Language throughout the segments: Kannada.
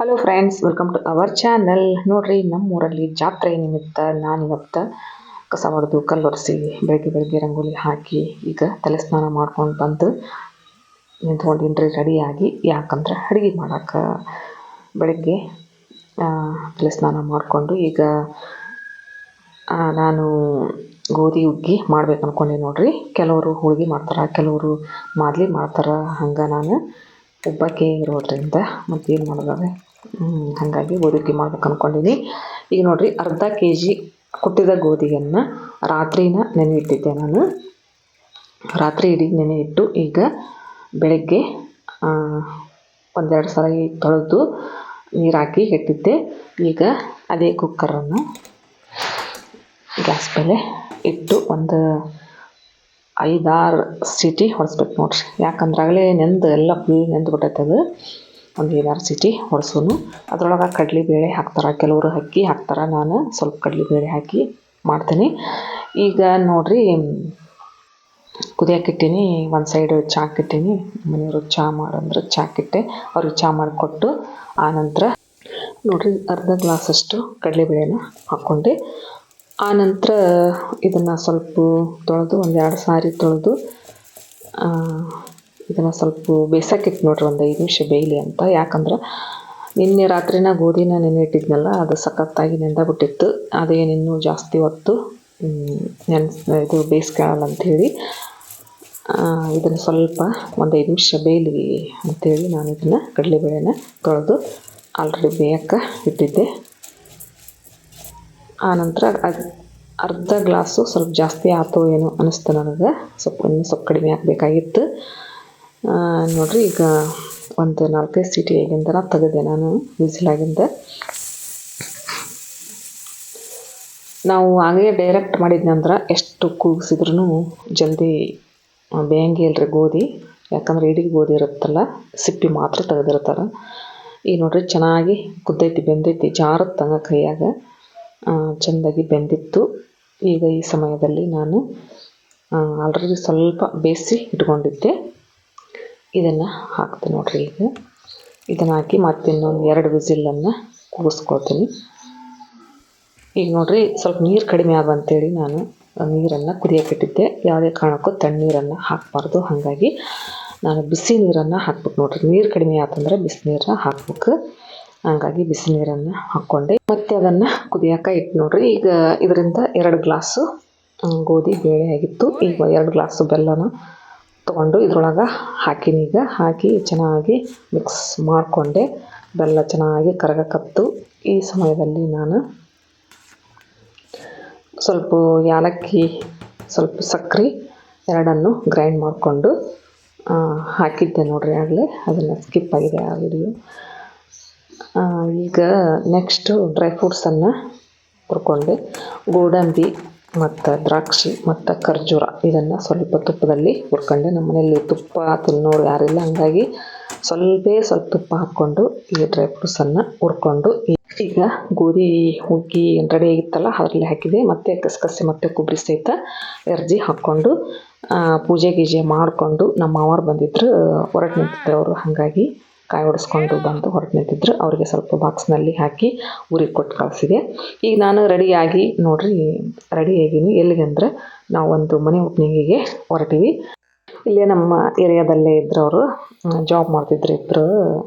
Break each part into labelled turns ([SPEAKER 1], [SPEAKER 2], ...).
[SPEAKER 1] Hello friends, welcome to our channel. ನೋಡ್ರಿ, ನಮ್ಮೂರಲ್ಲಿ ಜಾತ್ರೆ ನಿಮಿತ್ತ ನಾನಿವತ್ತು ಕಸ ಹೊಡೆದು ಕಲ್ಲೊರೆಸಿ ಬೆಳಗ್ಗೆ ರಂಗೋಲಿ ಹಾಕಿ ಈಗ ತಲೆ ಸ್ನಾನ ಮಾಡ್ಕೊಂಡು ಬಂದು ನಿಂತ್ಕೊಂಡಿನ್ರಿ ರೆಡಿಯಾಗಿ. ಯಾಕಂದ್ರೆ ಅಡುಗೆ ಮಾಡೋಕೆ ಬೆಳಗ್ಗೆ ತಲೆ ಸ್ನಾನ ಮಾಡಿಕೊಂಡು ಈಗ ನಾನು ಗೋಧಿ ಹುಗ್ಗಿ ಮಾಡ್ಬೇಕು ಅಂದ್ಕೊಂಡೆ. ನೋಡ್ರಿ, ಕೆಲವರು ಹೋಳಿಗೆ ಮಾಡ್ತಾರೆ, ಕೆಲವರು ಮಾದಲಿ ಮಾಡ್ತಾರೆ. ಹಂಗೆ ನಾನು ಒಬ್ಬಾಕೆ ಇರೋದ್ರಿಂದ ಮತ್ತೇನು ಮಾಡೋದಾದ್ರೆ ಹಾಗಾಗಿ ಗೋಧಿ ಹುಗ್ಗಿ ಮಾಡ್ಬೇಕು ಅಂದ್ಕೊಂಡಿನಿ. ಈಗ ನೋಡ್ರಿ, ಅರ್ಧ kg ಕುಟ್ಟಿದ ಗೋಧಿಯನ್ನು ರಾತ್ರಿನ ನೆನೆ ಇಟ್ಟಿದ್ದೆ ನಾನು. ರಾತ್ರಿ ಇಡೀ ನೆನೆ ಇಟ್ಟು ಈಗ ಬೆಳಗ್ಗೆ ಒಂದೆರಡು ಸಲ ತೊಳೆದು ನೀರು ಹಾಕಿ ಇಟ್ಟಿದ್ದೆ. ಈಗ ಅದೇ ಕುಕ್ಕರನ್ನು ಗ್ಯಾಸ್ ಮೇಲೆ ಇಟ್ಟು ಒಂದು 5-6 ಸೀಟಿ ಹೊಡೆಸ್ಬೇಕು ನೋಡ್ರಿ. ಯಾಕಂದ್ರೆ ಆಗಲೇ ಎಲ್ಲ ಫುಲ್ ನೆಂದು ಬಿಟ್ಟೈತೆ. ಅದು ಒಂದು 5-6 ಸೀಟಿ ಹೊಡೆಸೋನು. ಅದ್ರೊಳಗೆ ಕಡಲೆಬೇಳೆ ಹಾಕ್ತಾರೆ, ಕೆಲವರು ಅಕ್ಕಿ ಹಾಕ್ತಾರೆ. ನಾನು ಸ್ವಲ್ಪ ಕಡಲೆಬೇಳೆ ಹಾಕಿ ಮಾಡ್ತೀನಿ. ಈಗ ನೋಡ್ರಿ, ಕುದಿಯೋಕ್ಕಿಟ್ಟೀನಿ. ಒಂದು ಸೈಡ್ ಚಾಕಿಟ್ಟೀನಿ. ಮನೆಯವರು ಚಹಾ ಮಾಡಂದ್ರೆ ಚಾಕಿಟ್ಟೆ, ಅವ್ರಿಗೆ ಚಹಾ ಮಾಡಿಕೊಟ್ಟು ಆನಂತರ ನೋಡ್ರಿ ಅರ್ಧ ಗ್ಲಾಸಷ್ಟು ಕಡಲೆಬೇಳೆನ ಹಾಕ್ಕೊಂಡೆ. ಆನಂತರ ಇದನ್ನು ಸ್ವಲ್ಪ ತೊಳೆದು ಒಂದು 2 ಸಾರಿ ತೊಳೆದು ಇದನ್ನು ಸ್ವಲ್ಪ ಬೇಯಿಸೋಕ್ಕಿಟ್ಟು ನೋಡ್ರಿ, ಒಂದು 5 ನಿಮಿಷ ಬೇಯಲಿ ಅಂತ. ಯಾಕಂದ್ರೆ ನಿನ್ನೆ ರಾತ್ರಿನ ಗೋಧಿನ ನೆನೆ ಇಟ್ಟಿದ್ನಲ್ಲ, ಅದು ಸಖತ್ತಾಗಿ ನೆಂದಾಗ್ಬಿಟ್ಟಿತ್ತು. ಅದೇನಿನ್ನೂ ಜಾಸ್ತಿ ಹೊತ್ತು ಇದು ಬೇಯಿಸ್ಕೊಳ್ಳಲ್ಲ ಅಂಥೇಳಿ ಇದನ್ನು ಸ್ವಲ್ಪ ಒಂದು 5 ನಿಮಿಷ ಬೇಯಲಿ ಅಂಥೇಳಿ ನಾನು ಇದನ್ನು ಕಡಲೆಬೇಳೆನ ತೊಳೆದು ಆಲ್ರೆಡಿ ಬೇಯಕ್ಕೆ ಇಟ್ಟಿದ್ದೆ. ಆನಂತರ ಅರ್ಧ ಗ್ಲಾಸು ಸ್ವಲ್ಪ ಜಾಸ್ತಿ ಆಯ್ತು ಏನೋ ಅನ್ನಿಸ್ತು ನನಗೆ. ಇನ್ನೂ ಸ್ವಲ್ಪ ಕಡಿಮೆ ಹಾಕಬೇಕಾಗಿತ್ತು. ನೋಡಿರಿ, ಈಗ ಒಂದು 4-5 ಸೀಟಿ ಆಗಿಂದ ತೆಗೆದೆ ನಾನು ವಿಸಿಲಾಗಿಂದ. ನಾವು ಹಾಗೆ ಡೈರೆಕ್ಟ್ ಮಾಡಿದ್ನಂದ್ರೆ ಎಷ್ಟು ಕೂಗಿಸಿದ್ರೂ ಜಲ್ದಿ ಬೇಯಂಗೆ ಇಲ್ಲರಿ ಗೋಧಿ. ಯಾಕಂದ್ರೆ ಇಡೀ ಗೋಧಿ ಇರುತ್ತಲ್ಲ, ಸಿಪ್ಪಿ ಮಾತ್ರ ತೆಗೆದಿರ್ತಾರೆ. ಈಗ ನೋಡ್ರಿ, ಚೆನ್ನಾಗಿ ಕುದ್ದೈತಿ, ಬೆಂದೈತಿ, ಜಾರತ್ತಂಗೆ ಕೈಯಾಗ ಚೆಂದಾಗಿ ಬೆಂದಿತ್ತು. ಈಗ ಈ ಸಮಯದಲ್ಲಿ ನಾನು ಆಲ್ರೆಡಿ ಸ್ವಲ್ಪ ಬೇಯಿಸಿ ಇಟ್ಕೊಂಡಿದ್ದೆ, ಇದನ್ನು ಹಾಕ್ತೀನಿ ನೋಡ್ರಿ. ಈಗ ಇದನ್ನು ಹಾಕಿ ಮತ್ತೆ ಇನ್ನೊಂದು 2 ವಿಸಿಲನ್ನು ಕೂಗಿಸ್ಕೊಳ್ತೀನಿ. ಈಗ ನೋಡ್ರಿ, ಸ್ವಲ್ಪ ನೀರು ಕಡಿಮೆ ಆಗುವಂತೇಳಿ ನಾನು ನೀರನ್ನು ಕುದಿಯೋಕ್ಕಿಟ್ಟಿದ್ದೆ. ಯಾವುದೇ ಕಾರಣಕ್ಕೂ ತಣ್ಣೀರನ್ನು ಹಾಕಬಾರ್ದು. ಹಾಗಾಗಿ ನಾನು ಬಿಸಿ ನೀರನ್ನು ಹಾಕ್ಬೇಕು ನೋಡ್ರಿ. ನೀರು ಕಡಿಮೆ ಆತಂದ್ರೆ ಬಿಸಿನೀರನ್ನ ಹಾಕ್ಬೇಕು. ಹಾಗಾಗಿ ಬಿಸಿ ನೀರನ್ನು ಹಾಕ್ಕೊಂಡೆ. ಮತ್ತೆ ಅದನ್ನು ಕುದಿಯೋಕೆ ಇಟ್ಟು ನೋಡ್ರಿ. ಈಗ ಇದರಿಂದ 2 ಗ್ಲಾಸು ಗೋಧಿ ಬೇಳೆ ಆಗಿತ್ತು. ಈಗ 2 ಗ್ಲಾಸು ಬೆಲ್ಲನ ತೊಗೊಂಡು ಇದ್ರೊಳಗೆ ಹಾಕಿನಿ. ಈಗ ಹಾಕಿ ಚೆನ್ನಾಗಿ ಮಿಕ್ಸ್ ಮಾಡಿಕೊಂಡೆ. ಬೆಲ್ಲ ಚೆನ್ನಾಗಿ ಕರಗಕತ್ತು. ಈ ಸಮಯದಲ್ಲಿ ನಾನು ಸ್ವಲ್ಪ ಏಲಕ್ಕಿ, ಸ್ವಲ್ಪ ಸಕ್ಕರೆ ಎರಡನ್ನು ಗ್ರೈಂಡ್ ಮಾಡಿಕೊಂಡು ಹಾಕಿದ್ದೆ ನೋಡ್ರಿ. ಆಗಲೇ ಅದನ್ನು ಸ್ಕಿಪ್ ಆಗಿದೆ ಆ ವಿಡಿಯೋ. ಈಗ ನೆಕ್ಸ್ಟು ಡ್ರೈ ಫ್ರೂಟ್ಸನ್ನು ಹುರ್ಕೊಂಡೆ. ಗೋಡಂಬಿ ಮತ್ತು ದ್ರಾಕ್ಷಿ ಮತ್ತು ಖರ್ಜೂರ ಇದನ್ನು ಸ್ವಲ್ಪ ತುಪ್ಪದಲ್ಲಿ ಹುರ್ಕೊಂಡೆ. ನಮ್ಮ ಮನೆಯಲ್ಲಿ ತುಪ್ಪ ತಿನ್ನೋರು ಯಾರಿಲ್ಲ, ಹಂಗಾಗಿ ಸ್ವಲ್ಪ ತುಪ್ಪ ಹಾಕ್ಕೊಂಡು ಈ ಡ್ರೈ ಫ್ರೂಟ್ಸನ್ನು ಹುರ್ಕೊಂಡು ಈಗ ಗೋಧಿ ಹುಗ್ಗಿ ರೆಡಿ ಆಗಿತ್ತಲ್ಲ ಅದರಲ್ಲಿ ಹಾಕಿದೆ. ಮತ್ತು ಕಸಕಸೆ ಮತ್ತು ಕೊಬ್ಬರಿ ಸಹಿತ ಎರ್ಜಿ ಹಾಕ್ಕೊಂಡು ಪೂಜೆ ಗೀಜೆ ಮಾಡಿಕೊಂಡು ನಮ್ಮ ಮಾವರು ಬಂದಿದ್ದರು, ಹೊರಟು ನಿಂತಿದ್ರು ಅವರು. ಹಾಗಾಗಿ ಕಾಯಿ ಹೊಡೆಸ್ಕೊಂಡು ಬಂದು ಹೊರಟು ನಿಂತಿದ್ರು. ಅವರಿಗೆ ಸ್ವಲ್ಪ ಬಾಕ್ಸ್ನಲ್ಲಿ ಹಾಕಿ ಊರಿಗೆ ಕೊಟ್ಟು ಕಳಿಸಿದೆ. ಈಗ ನಾನು ರೆಡಿಯಾಗಿ ನೋಡ್ರಿ, ರೆಡಿಯಾಗೀನಿ. ಎಲ್ಲಿಗೆ ಅಂದ್ರೆ ನಾವು ಒಂದು ಮನೆ ಓಪನಿಂಗಿಗೆ ಹೊರಟೀವಿ. ಇಲ್ಲೇ ನಮ್ಮ ಏರಿಯಾದಲ್ಲೇ ಇದ್ರು, ಅವರು ಜಾಬ್ ಮಾಡ್ತಿದ್ರು, ಇಬ್ಬರು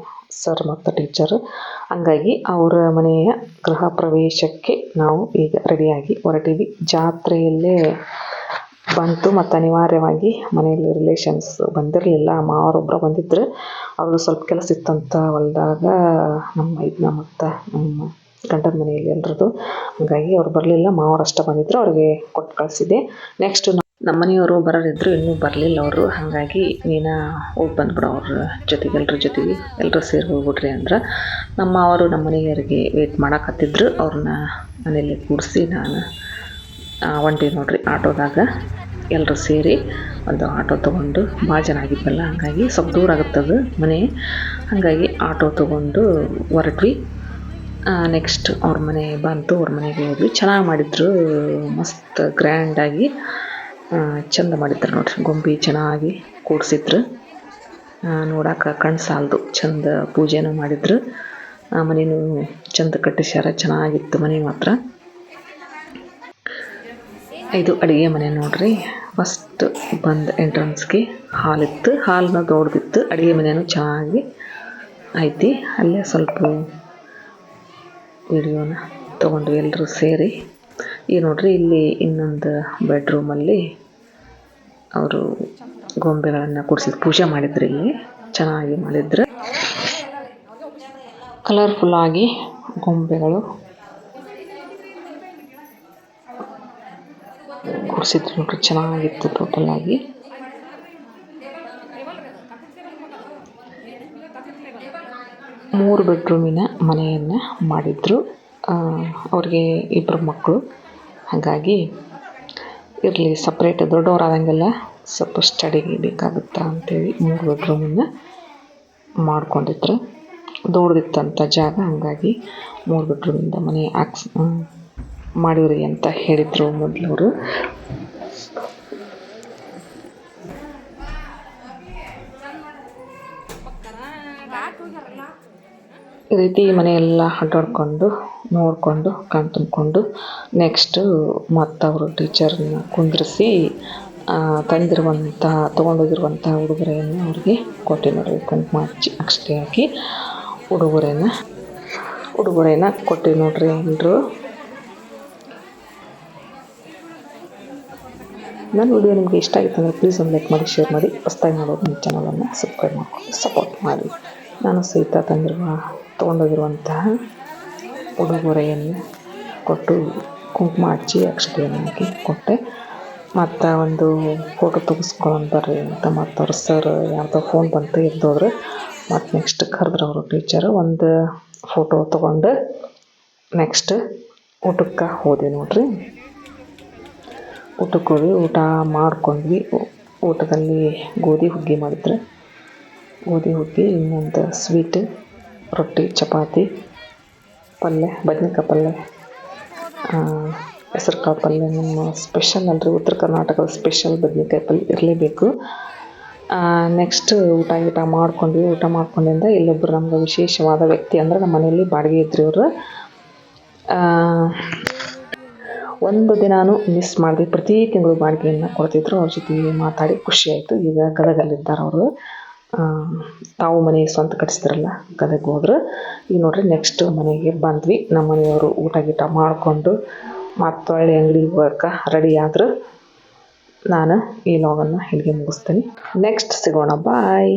[SPEAKER 1] ಸರ್ ಮತ್ತು ಟೀಚರ್. ಹಂಗಾಗಿ ಅವರ ಮನೆಯ ಗೃಹ ಪ್ರವೇಶಕ್ಕೆ ನಾವು ಈಗ ರೆಡಿಯಾಗಿ ಹೊರಟೀವಿ. ಜಾತ್ರೆಯಲ್ಲೇ ಬಂತು ಮತ್ತು ಅನಿವಾರ್ಯವಾಗಿ ಮನೆಯಲ್ಲಿ ರಿಲೇಷನ್ಸ್ ಬಂದಿರಲಿಲ್ಲ. ಮಾವರೊಬ್ಬರು ಬಂದಿದ್ದರು, ಅವ್ರಿಗೆ ಸ್ವಲ್ಪ ಕೆಲಸ ಇತ್ತಂತ ಹೊಲ್ದಾಗ, ನಮ್ಮ ಮತ್ತು ನಮ್ಮ ಗಂಡನ ಮನೆಯಲ್ಲಿ ಎಲ್ರದ್ದು. ಹಾಗಾಗಿ ಅವ್ರು ಬರಲಿಲ್ಲ, ಮಾವರು ಅಷ್ಟೇ ಬಂದಿದ್ದರು, ಅವ್ರಿಗೆ ಕೊಟ್ಟು ಕಳಿಸಿದೆ. ನೆಕ್ಸ್ಟ್ ನಮ್ಮ ಮನೆಯವರು ಬರೋರಿದ್ದರು, ಇನ್ನೂ ಬರಲಿಲ್ಲ ಅವರು. ಹಾಗಾಗಿ ನೀನು ಹೋಗಿ ಬಂದ್ಬಿಡು ಅವ್ರ ಜೊತೆಗೆ, ಎಲ್ಲರ ಜೊತೆಗೆ ಎಲ್ಲರೂ ಸೇರಿ ಹೋಗ್ಬಿಡ್ರಿ ಅಂದ್ರೆ ನಮ್ಮ ಅವರು ನಮ್ಮ ಮನೆಯವರಿಗೆ ವೇಟ್ ಮಾಡಕತ್ತಿದ್ರು. ಅವ್ರನ್ನ ಮನೆಯಲ್ಲಿ ಕೂಡಿಸಿ ನಾನು ಹೊಂಟಿ ನೋಡ್ರಿ ಆಟೋದಾಗ. ಎಲ್ಲರೂ ಸೇರಿ ಒಂದು ಆಟೋ ತೊಗೊಂಡು, ಭಾಳ ಜನ ಆಗಿದ್ವಲ್ಲ, ಹಾಗಾಗಿ ಸ್ವಲ್ಪ ದೂರ ಆಗುತ್ತದು ಮನೆ. ಹಾಗಾಗಿ ಆಟೋ ತೊಗೊಂಡು ಹೊರಟ್ವಿ. ನೆಕ್ಸ್ಟ್ ಅವ್ರ ಮನೆ ಬಂತು, ಅವ್ರ ಮನೆಗೆ ಹೋದ್ವಿ. ಚೆನ್ನಾಗಿ ಮಾಡಿದ್ರು, ಮಸ್ತ್ ಗ್ರ್ಯಾಂಡಾಗಿ ಚೆಂದ ಮಾಡಿದ್ರು ನೋಡ್ರಿ. ಗೊಂಬೆ ಚೆನ್ನಾಗಿ ಕೂಡಿಸಿದ್ರು, ನೋಡೋಕೆ ಕಣ್ಣು ಸಾಲದು, ಚೆಂದ ಪೂಜೆನೂ ಮಾಡಿದ್ರು. ಆ ಮನೆಯೂ ಚಂದ ಕಟ್ಟಿಸ್ಯಾರ, ಚೆನ್ನಾಗಿತ್ತು ಮನೆ ಮಾತ್ರ. ಇದು ಅಡುಗೆ ಮನೆ ನೋಡ್ರಿ. ಫಸ್ಟ್ ಬಂದ ಎಂಟ್ರೆನ್ಸ್ಗೆ ಹಾಲ್ ಇತ್ತು, ಹಾಲ್ನ ದೊಡ್ಡದಿತ್ತು. ಅಡುಗೆ ಮನೆಯೂ ಚೆನ್ನಾಗಿ ಐತಿ. ಅಲ್ಲೇ ಸ್ವಲ್ಪ ವಿಡಿಯೋನ ತೊಗೊಂಡ್ವಿ ಎಲ್ಲರೂ ಸೇರಿ. ಈಗ ನೋಡ್ರಿ ಇಲ್ಲಿ ಇನ್ನೊಂದು ಬೆಡ್ರೂಮಲ್ಲಿ ಅವರು ಗೊಂಬೆಗಳನ್ನು ಕೂಡಿಸಿದ್ರು, ಪೂಜೆ ಮಾಡಿದ್ರು. ಇಲ್ಲಿ ಚೆನ್ನಾಗಿ ಮಾಡಿದ್ರು, ಕಲರ್ಫುಲ್ಲಾಗಿ ಗೊಂಬೆಗಳು ಕೂಡಿಸಿದ್ರು ನೋಡ್ರಿ. ಚೆನ್ನಾಗಿತ್ತು ಟೋಟಲ್ ಆಗಿ. ಮೂರು ಬೆಡ್ರೂಮಿನ ಮನೆಯನ್ನು ಮಾಡಿದ್ರು. ಅವ್ರಿಗೆ 2 ಮಕ್ಕಳು, ಹಾಗಾಗಿ ಇರಲಿ ಸಪ್ರೇಟ್ ದೊಡ್ಡವರಾದಂಗೆಲ್ಲ ಸ್ವಲ್ಪ ಸ್ಟಡಿಗೆ ಬೇಕಾಗುತ್ತಾ ಅಂತೇಳಿ 3 ಬೆಡ್ರೂಮನ್ನು ಮಾಡ್ಕೊಂಡಿದ್ರು. ದೊಡ್ಡದಿತ್ತಂಥ ಜಾಗ, ಹಾಗಾಗಿ 3 ಬೆಡ್ರೂಮಿಂದ ಮನೆ ಮಾಡಿವ್ರಿ ಅಂತ ಹೇಳಿದರು ಮೊದಲವರು. ಈ ರೀತಿ ಮನೆಯೆಲ್ಲ ಅಡ್ಡಾಡ್ಕೊಂಡು ನೋಡಿಕೊಂಡು ಕಣ್ ತುಂಬಿಕೊಂಡು ನೆಕ್ಸ್ಟು ಮತ್ತು ಅವರು ಟೀಚರ್ನ ಕುಂದ್ರಿಸಿ ತೊಗೊಂಡೋಗಿರುವಂಥ ಉಡುಗೊರೆಯನ್ನು ಅವ್ರಿಗೆ ಕೊಟ್ಟು ನೋಡ್ರಿ. ಕುಂಕುಮ ಹಚ್ಚಿ ಅಕ್ಷತೆ ಹಾಕಿ ಉಡುಗೊರೆನ ಕೊಟ್ಟು ನೋಡ್ರಿ ಎಲ್ಲರೂ. ನನ್ನ ವಿಡಿಯೋ ನಿಮಗೆ ಇಷ್ಟ ಆಯಿತು ಅಂದರೆ ಪ್ಲೀಸ್ ಒಂದು ಲೈಕ್ ಮಾಡಿ, ಶೇರ್ ಮಾಡಿ. ಹೊಸದಾಗಿ ಮಾಡೋದು ನನ್ನ ಚಾನಲನ್ನು ಸಬ್ಸ್ಕ್ರೈಬ್ ಮಾಡ್ಕೊಂಡು ಸಪೋರ್ಟ್ ಮಾಡಿ. ನಾನು ಸಹಿತ ತೊಗೊಂಡೋಗಿರುವಂತಹ ಉಡುಗೊರೆಯನ್ನು ಕೊಟ್ಟು ಕುಂಕುಮ ಹಚ್ಚಿ ಅಕ್ಷತೆಯನ್ನು ಹಾಕಿ ಕೊಟ್ಟೆ. ಮತ್ತು ಒಂದು ಫೋಟೋ ತೆಗೆಸ್ಕೊಂಡು ಬರ್ರಿ ಅಂತ ಮತ್ತು ಅವ್ರ ಸರ್ ಯಾವುದೋ ಫೋನ್ ಬಂತು ಎದ್ದೋದ್ರೆ. ಮತ್ತು ನೆಕ್ಸ್ಟ್ ಕರೆದ್ರು ಅವರು ಟೀಚರು. ಒಂದು ಫೋಟೋ ತೊಗೊಂಡು ನೆಕ್ಸ್ಟ್ ಊಟಕ್ಕೆ ಹೋದ್ವಿ ನೋಡ್ರಿ. ಊಟಕ್ಕೆ ಹೋಗಿ ಊಟ ಮಾಡ್ಕೊಂಡ್ವಿ. ಊಟದಲ್ಲಿ ಗೋಧಿ ಹುಗ್ಗಿ ಮಾಡಿದ್ರು. ಗೋಧಿ ಹುಗ್ಗಿ, ಇನ್ನೊಂದು ಸ್ವೀಟ್, ರೊಟ್ಟಿ, ಚಪಾತಿ, ಪಲ್ಯ, ಬದ್ನೆಕಾಯಿ ಪಲ್ಯ, ಹೆಸರುಕಾಳು ಪಲ್ಯ. ನಮ್ಮ ಸ್ಪೆಷಲ್ ಅಲ್ರಿ, ಉತ್ತರ ಕರ್ನಾಟಕದ ಸ್ಪೆಷಲ್ ಬದ್ನೆಕಾಯಿ ಪಲ್ಯ ಇರಲೇಬೇಕು. ನೆಕ್ಸ್ಟ್ ಊಟ ಮಾಡ್ಕೊಂಡ್ವಿ. ಊಟ ಮಾಡ್ಕೊಂಡಿಂದ ಇಲ್ಲೊಬ್ಬರು ನಮ್ಗೆ ವಿಶೇಷವಾದ ವ್ಯಕ್ತಿ ಅಂದರೆ ನಮ್ಮ ಮನೆಯಲ್ಲಿ ಬಾಡಿಗೆ ಇದ್ರಿ ಅವರು. ಒಂದು ದಿನಾನು ಮಿಸ್ ಮಾಡಿದ್ವಿ. ಪ್ರತಿ ತಿಂಗಳು ಬಾಡಿಗೆಯನ್ನು ಕೊಡ್ತಿದ್ರು. ಅವ್ರ ಜೊತೆ ಮಾತಾಡಿ ಖುಷಿಯಾಯಿತು. ಈಗ ಗದಗಲ್ಲಿದ್ದಾರೆ ಅವರು. ತಾವು ಮನೆ ಸ್ವಂತ ಕಟ್ಟಿಸಿದ್ರಲ್ಲ, ಗದಗ ಹೋದ್ರು. ಈಗ ನೋಡ್ರಿ ನೆಕ್ಸ್ಟ್ ಮನೆಗೆ ಬಂದ್ವಿ. ನಮ್ಮ ಮನೆಯವರು ಊಟ ಮಾಡಿಕೊಂಡು ಮತ್ತು ಒಳ್ಳೆ ಅಂಗಡಿಗೆ ಹೋಗಕ್ಕೆ ರೆಡಿ ಆದರು. ನಾನು ಈ ಲಾಗನ್ನು ಇಲ್ಲಿಗೆ ಮುಗಿಸ್ತೀನಿ. ನೆಕ್ಸ್ಟ್ ಸಿಗೋಣ, ಬಾಯ್.